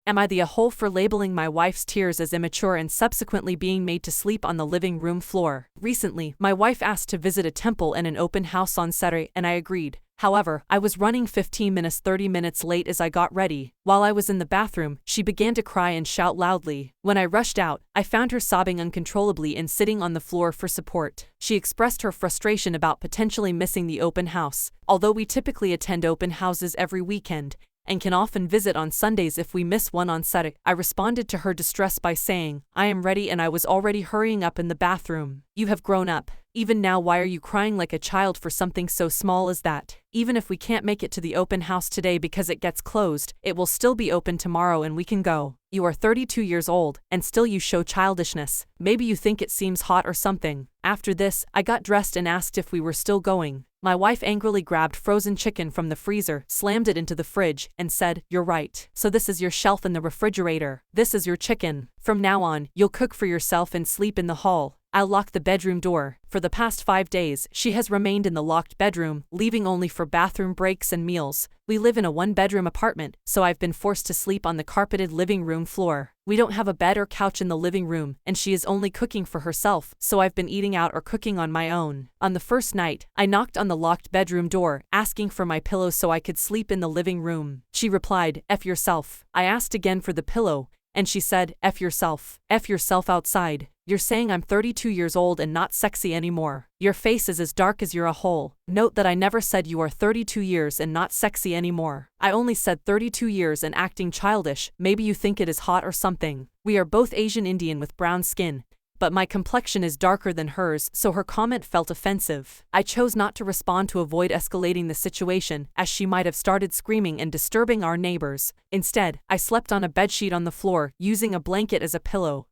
Am I the a-hole for labeling my wife's tears as immature and subsequently being made to sleep on the living room floor? Recently, my wife asked to visit a temple and an open house on Saturday, and I agreed. However, I was running 30 minutes late as I got ready. While I was in the bathroom, she began to cry and shout loudly. When I rushed out, I found her sobbing uncontrollably and sitting on the floor for support. She expressed her frustration about potentially missing the open house. Although we typically attend open houses every weekend, and can often visit on Sundays if we miss one on Saturday, I responded to her distress by saying, "I am ready," and I was already hurrying up in the bathroom. "You have grown up. Even now, why are you crying like a child for something so small as that? Even if we can't make it to the open house today because it gets closed, it will still be open tomorrow and we can go. You are 32 years old, and still you show childishness. Maybe you think it seems hot or something." After this, I got dressed and asked if we were still going. My wife angrily grabbed frozen chicken from the freezer, slammed it into the fridge, and said, "You're right. So this is your shelf in the refrigerator. This is your chicken. From now on, you'll cook for yourself and sleep in the hall. I'll lock the bedroom door." For the past 5 days, she has remained in the locked bedroom, leaving only for bathroom breaks and meals. We live in a 1-bedroom apartment, so I've been forced to sleep on the carpeted living room floor. We don't have a bed or couch in the living room, and she is only cooking for herself, so I've been eating out or cooking on my own. On the first night, I knocked on the locked bedroom door, asking for my pillow so I could sleep in the living room. She replied, "F yourself." I asked again for the pillow, and she said, "F yourself. F yourself outside. You're saying I'm 32 years old and not sexy anymore. Your face is as dark as you're a hole." Note that I never said you are 32 years and not sexy anymore. I only said 32 years and acting childish. Maybe you think it is hot or something. We are both Asian Indian with brown skin, but my complexion is darker than hers, so her comment felt offensive. I chose not to respond to avoid escalating the situation, as she might have started screaming and disturbing our neighbors. Instead, I slept on a bedsheet on the floor, using a blanket as a pillow.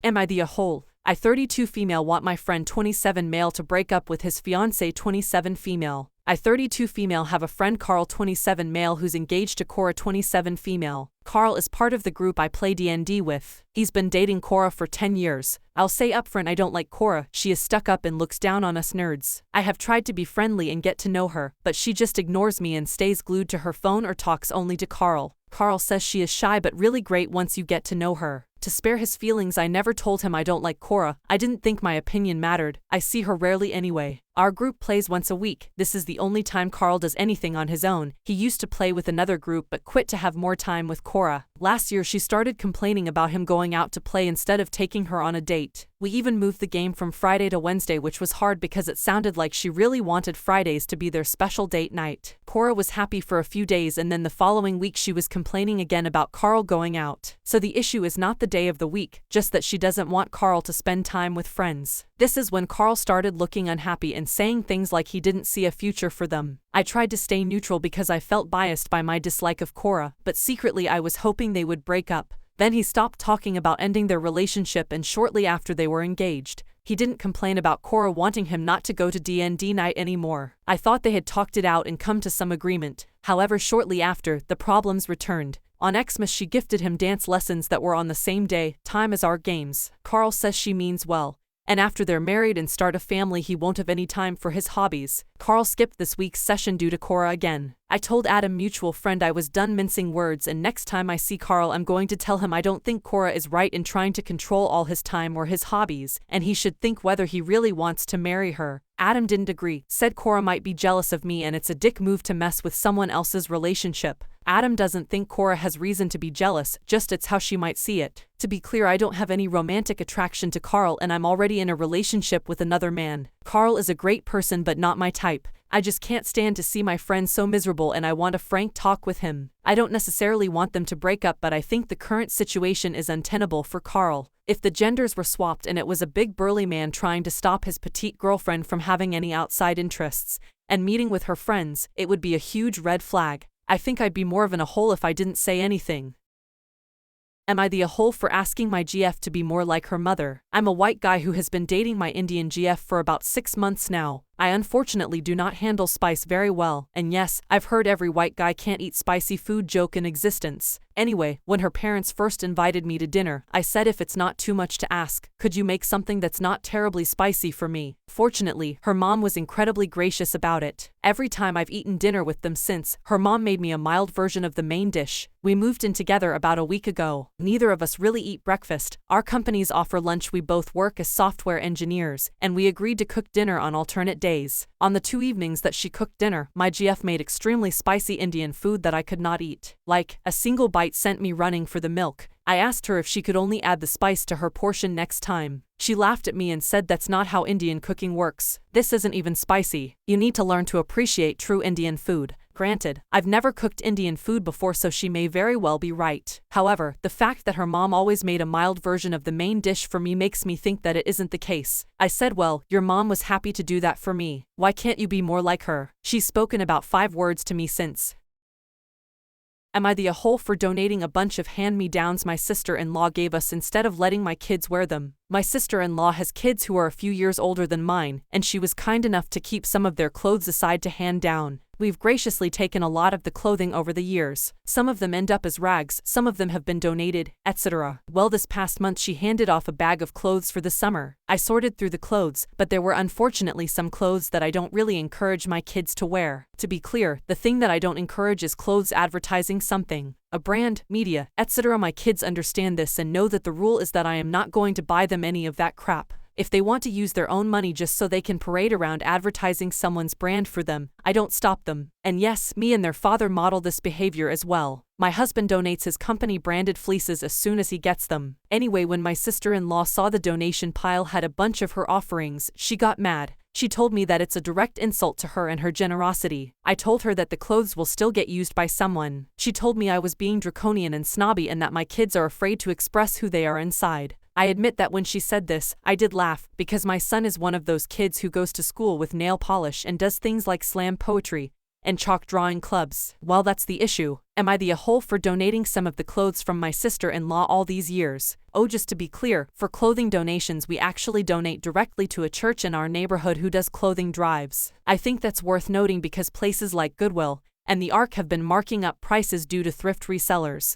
Am I the a-hole? I 32 female want my friend 27 male to break up with his fiancée 27 female. I 32 female have a friend Carl 27 male who's engaged to Cora 27 female. Carl is part of the group I play D&D with. He's been dating Cora for 10 years. I'll say upfront I don't like Cora. She is stuck up and looks down on us nerds. I have tried to be friendly and get to know her, but she just ignores me and stays glued to her phone or talks only to Carl. Carl says she is shy but really great once you get to know her. To spare his feelings, I never told him I don't like Cora. I didn't think my opinion mattered. I see her rarely anyway. Our group plays once a week. This is the only time Carl does anything on his own. He used to play with another group but quit to have more time with Cora. Last year she started complaining about him going out to play instead of taking her on a date. We even moved the game from Friday to Wednesday, which was hard because it sounded like she really wanted Fridays to be their special date night. Cora was happy for a few days, and then the following week she was complaining again about Carl going out. So the issue is not the day of the week, just that she doesn't want Carl to spend time with friends. This is when Carl started looking unhappy and saying things like he didn't see a future for them. I tried to stay neutral because I felt biased by my dislike of Cora, but secretly I was hoping they would break up. Then he stopped talking about ending their relationship, and shortly after they were engaged, he didn't complain about Cora wanting him not to go to D&D night anymore. I thought they had talked it out and come to some agreement. However, shortly after, the problems returned. On Xmas she gifted him dance lessons that were on the same day, time as our games. Carl says she means well, and after they're married and start a family he won't have any time for his hobbies. Carl skipped this week's session due to Cora again. I told Adam, mutual friend, I was done mincing words, and next time I see Carl I'm going to tell him I don't think Cora is right in trying to control all his time or his hobbies, and he should think whether he really wants to marry her. Adam didn't agree, said Cora might be jealous of me and it's a dick move to mess with someone else's relationship. Adam doesn't think Cora has reason to be jealous, just it's how she might see it. To be clear, I don't have any romantic attraction to Carl and I'm already in a relationship with another man. Carl is a great person but not my type. I just can't stand to see my friend so miserable and I want a frank talk with him. I don't necessarily want them to break up, but I think the current situation is untenable for Carl. If the genders were swapped and it was a big burly man trying to stop his petite girlfriend from having any outside interests and meeting with her friends, it would be a huge red flag. I think I'd be more of an a-hole if I didn't say anything. Am I the a-hole for asking my GF to be more like her mother? I'm a white guy who has been dating my Indian GF for about 6 months now. I unfortunately do not handle spice very well, and yes, I've heard every white guy can't eat spicy food joke in existence. Anyway, when her parents first invited me to dinner, I said if it's not too much to ask, could you make something that's not terribly spicy for me? Fortunately, her mom was incredibly gracious about it. Every time I've eaten dinner with them since, her mom made me a mild version of the main dish. We moved in together about a week ago. Neither of us really eat breakfast. Our companies offer lunch. We both work as software engineers, and we agreed to cook dinner on alternate days. On the 2 evenings that she cooked dinner, my GF made extremely spicy Indian food that I could not eat. Like, a single bite sent me running for the milk. I asked her if she could only add the spice to her portion next time. She laughed at me and said that's not how Indian cooking works. This isn't even spicy. You need to learn to appreciate true Indian food. Granted, I've never cooked Indian food before, so she may very well be right. However, the fact that her mom always made a mild version of the main dish for me makes me think that it isn't the case. I said, well, your mom was happy to do that for me. Why can't you be more like her? She's spoken about 5 words to me since. Am I the a-hole for donating a bunch of hand-me-downs my sister-in-law gave us instead of letting my kids wear them? My sister-in-law has kids who are a few years older than mine, and she was kind enough to keep some of their clothes aside to hand down. We've graciously taken a lot of the clothing over the years. Some of them end up as rags, some of them have been donated, etc. Well, this past month she handed off a bag of clothes for the summer. I sorted through the clothes, but there were unfortunately some clothes that I don't really encourage my kids to wear. To be clear, the thing that I don't encourage is clothes advertising something, a brand, media, etc. My kids understand this and know that the rule is that I am not going to buy them any of that crap. If they want to use their own money just so they can parade around advertising someone's brand for them, I don't stop them. And yes, me and their father model this behavior as well. My husband donates his company branded fleeces as soon as he gets them. Anyway, when my sister-in-law saw the donation pile had a bunch of her offerings, she got mad. She told me that it's a direct insult to her and her generosity. I told her that the clothes will still get used by someone. She told me I was being draconian and snobby and that my kids are afraid to express who they are inside. I admit that when she said this, I did laugh, because my son is one of those kids who goes to school with nail polish and does things like slam poetry and chalk drawing clubs. Well, that's the issue. Am I the a-hole for donating some of the clothes from my sister-in-law all these years? Oh, just to be clear, for clothing donations we actually donate directly to a church in our neighborhood who does clothing drives. I think that's worth noting because places like Goodwill and the Ark have been marking up prices due to thrift resellers.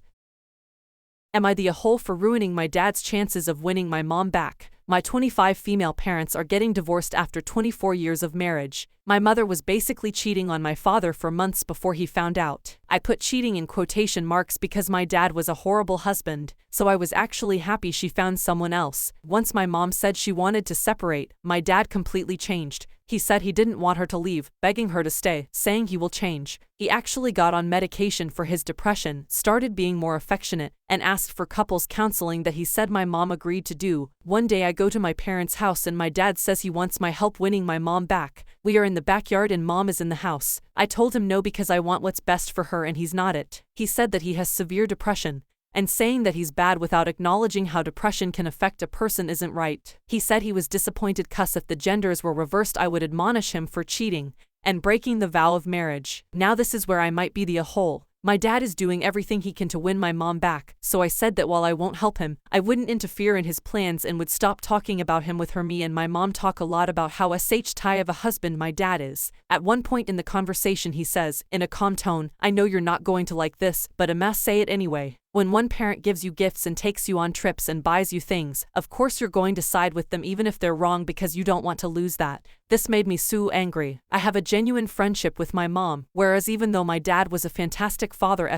Am I the a-hole for ruining my dad's chances of winning my mom back? My 25 female parents are getting divorced after 24 years of marriage. My mother was basically cheating on my father for months before he found out. I put cheating in quotation marks because my dad was a horrible husband, so I was actually happy she found someone else. Once my mom said she wanted to separate, my dad completely changed. He said he didn't want her to leave, begging her to stay, saying he will change. He actually got on medication for his depression, started being more affectionate, and asked for couples counseling that he said my mom agreed to do. One day I go to my parents' house and my dad says he wants my help winning my mom back. We are in the backyard and mom is in the house. I told him no because I want what's best for her and he's not it. He said that he has severe depression, and saying that he's bad without acknowledging how depression can affect a person isn't right. He said he was disappointed cause if the genders were reversed I would admonish him for cheating and breaking the vow of marriage. Now this is where I might be the a-hole. My dad is doing everything he can to win my mom back, so I said that while I won't help him, I wouldn't interfere in his plans and would stop talking about him with her. Me and my mom talk a lot about how tie of a husband my dad is. At one point in the conversation he says, in a calm tone, I know you're not going to like this, but I must say it anyway. When one parent gives you gifts and takes you on trips and buys you things, of course you're going to side with them even if they're wrong because you don't want to lose that. This made me so angry. I have a genuine friendship with my mom, whereas even though my dad was a fantastic father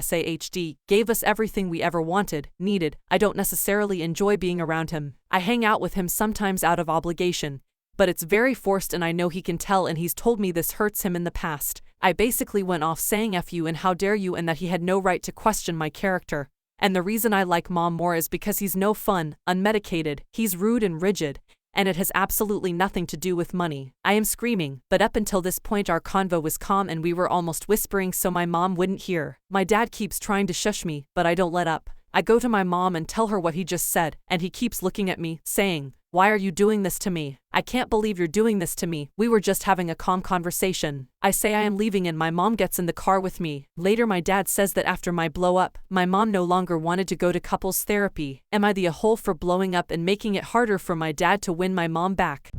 gave us everything we ever wanted, needed, I don't necessarily enjoy being around him. I hang out with him sometimes out of obligation, but it's very forced and I know he can tell and he's told me this hurts him in the past. I basically went off saying F you and how dare you and that he had no right to question my character. And the reason I like mom more is because he's no fun, unmedicated, he's rude and rigid, and it has absolutely nothing to do with money. I am screaming, but up until this point our convo was calm and we were almost whispering so my mom wouldn't hear. My dad keeps trying to shush me, but I don't let up. I go to my mom and tell her what he just said, and he keeps looking at me, saying, "Why are you doing this to me? I can't believe you're doing this to me. We were just having a calm conversation." I say I am leaving and my mom gets in the car with me. Later my dad says that after my blow up, my mom no longer wanted to go to couples therapy. Am I the a-hole for blowing up and making it harder for my dad to win my mom back?